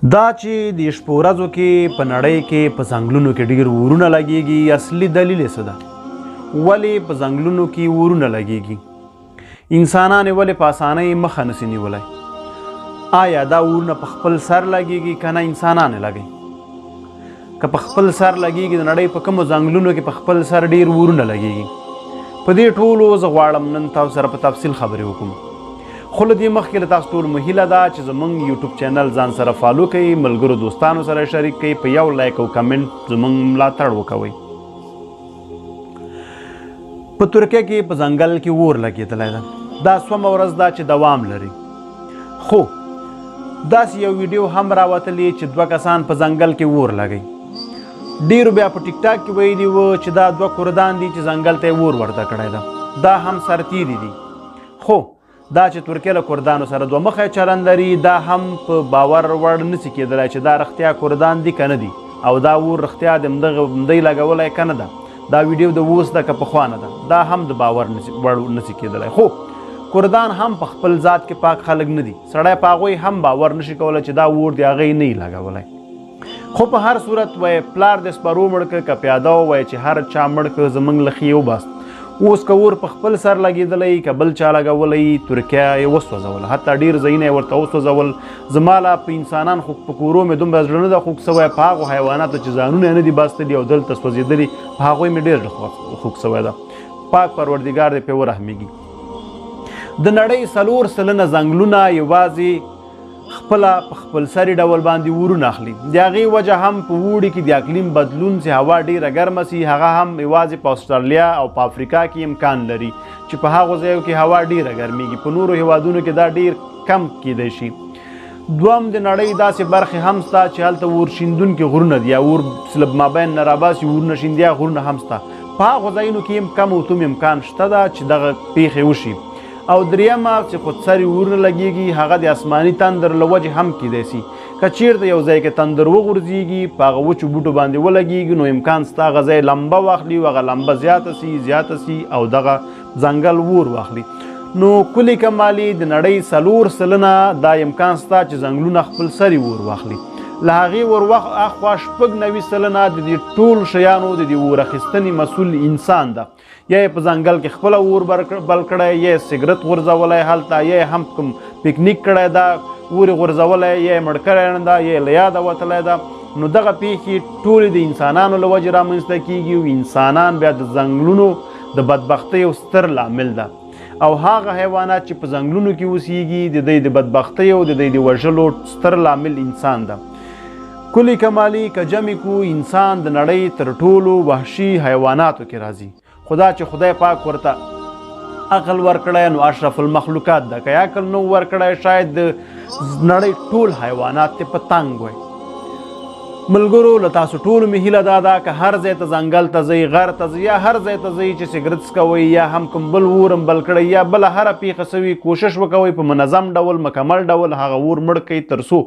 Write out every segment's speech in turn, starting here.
دا چې د شپو ورځو کې په نړۍ کې په ځنګلونو کې ډېر اورونه لګېږي، اصلي دلیل یې څه ده؟ ولې په ځنګلونو کې اورونه لګېږي؟ انسانان یې ولې په اسانۍ مخه نسي نیولی؟ آیا دا اورونه په خپل سر لګېږي که نه انسانان یې لګوي؟ که په خپل سر لګېږي د نړۍ په کومو ځنګلونو کې په خپل سر ډېر اورونه لګېږي؟ په دې ټولو زه غواړم نن تاسو سره په تفصیل خبرې وکړم. خو له دې مخکې له تاسو ټولو مو هیله ده چې زموږ یوټیوب چینل ځان سره فالو کړئ، ملګرو دوستانو سره شریک کړئ، په یو لایک او کمنټ زموږ ملاتړ وکوئ. په ترکیه کې په ځنګل کې اور لګېدلی ده. دا سومه ورځ ده چې دوام لري. خو داسې یو ویډیو هم راوتلی چې 2 کسان په ځنګل کې اور لګوي. ډېرو بیا په ټیک ټاک کې ویلي وه چې دا 2 کردان دي چې ځنګل ته یې اور ورته کړی ده. دا هم سرتیري دي. خو دا چې ترکیه له کردانو سره 2 مخی چلند لري، دا هم په باور وړ نسي کېدلی چې دا رښتیا کردان دي که نه دي، او دا اور رښتیا د همدی لګولی که نه ده. دا ویډیو د اوس ده که پخوا نه ده، دا هم د باور وړ نسي کېدلی. خو کردان هم په خپل ذات کې پاک خلک نه دي. سړی په هغوی هم باور نشي کولی چې دا اور د هغې نه یي لګولی. خو په هر صورت وایي پلار د سپرو مړ که پیاده ووایي چې هر چا مړ که زموږ له ښې وباست. اوس که اور په خپل سر لګېدلی که بل چا لګولی، ترکیه یې وسوځوله، حتی ډېر ځایونه یې ورته وسوځول. زما لا په انسانان خو په کورو مې دومره زړه نه ده خوږ سوی، په هغو حیواناتو چې ځانونه یې نه دي باستلي او دلته سوځېدلي، په هغوی مې ډېر زړه خوږ سوی ده. پاک پروردګار دې پرې ورحمېږي. د نړۍ 4 سلنه ځنګلونه یوازې خپله په خپل سري ډول باندې اورونه اخلي. د هغې وجه هم په اوړي کې د اقلیم بدلون چې هوا ډېره ګرمه سي، هغه هم یوازې په استرالیا او په افریقا کې امکان لري چې په هغو ځایو کې هوا ډېره ګرمېږي. په نورو هیوادونو کې دا ډېر کم کیدی شي. دوهم د نړۍ داسې برخې هم شته چې هلته اور شیندونکي غرونه دي، یا اور له مابین نه راباسي اورونه شیندیا غرونه هم شته. په هغو ځایونو کې هم کم او توم امکان شته ده چې دغه پیښې وشي. او دریمه چې خودسري اورونه لګېږي، هغه د آسماني تندر له وجې هم کیدی سي. که چیرته یو ځای کې تندر وغورځېږي، په هغه وچو بوټو باندې ولګېږي، نو امکان شته هغه ځای لمبه واخلي، هغه لمبه زیاته سي او دغه ځنګل اور واخلي. نو کلي کمالي د نړۍ 4 سلنه دا امکان شته چې ځنګلونه خپل سري اور واخلي. له هغې ورهاخوا 90 سلنه د دې ټول شیانو د دې اور اخیستنې مسؤل انسان ده. یا یې په ځنګل کې خپله اور بل کړی، یا یې سګرټ غورځولی هلته، یا یې هم کوم پکنیک کړی ده، اور یې غورځولی، یا یې مړ کړی نه ده، یا یې له یاده وتلی ده. نو دغه پیښې ټولې د انسانانو له وجې رامنځته کېږي، او انسانان بیا د ځنګلونو د بدبختۍ یو ستر لامل ده. او هغه حیوانات چې په ځنګلونو کې اوسېږي، د دوی د بدبختۍ او د دوی د وژلو ستر لامل انسان ده. کلي کمالي که جمع کو، انسان د نړۍ تر ټولو وحشي حیواناتو کې راځي. خدا چې خدای پاک ورته عقل ورکړی نو اشرف المخلوقات ده. که یې عقل نه ورکړی شاید د نړۍ ټول حیوانات ته په تنګ وی. ملګرو له تاسو ټولو مې هیله دا ده که هر ځای ته ځنګل ته ځئ، غر ته ځئ، یا هر ځای ته ځئ چې سګرټ څکوئ، یا هم کوم بل اور هم بل کړئ، یا بله هره پیښه سوي، کوشش وکوئ په منظم ډول مکمل ډول هغه اور مړ کړئ، تر څو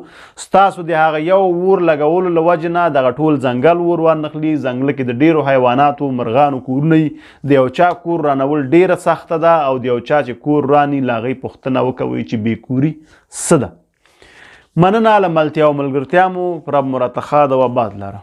ستاسو د هغه یو اور لګولو له وجې نه دغه ټول ځنګل اور وانخلي. ځنګله کې د ډېرو حیواناتو مرغانو کورونه وي. د یو چا کور رانول ډېره سخته ده، او د یو چا چې کور راني له هغې پوښتنه وکوئ چې بېکوري څه ده. مننه له ملتیا او ملګرتیا مو. رب مو راته ښاد او آباد لره.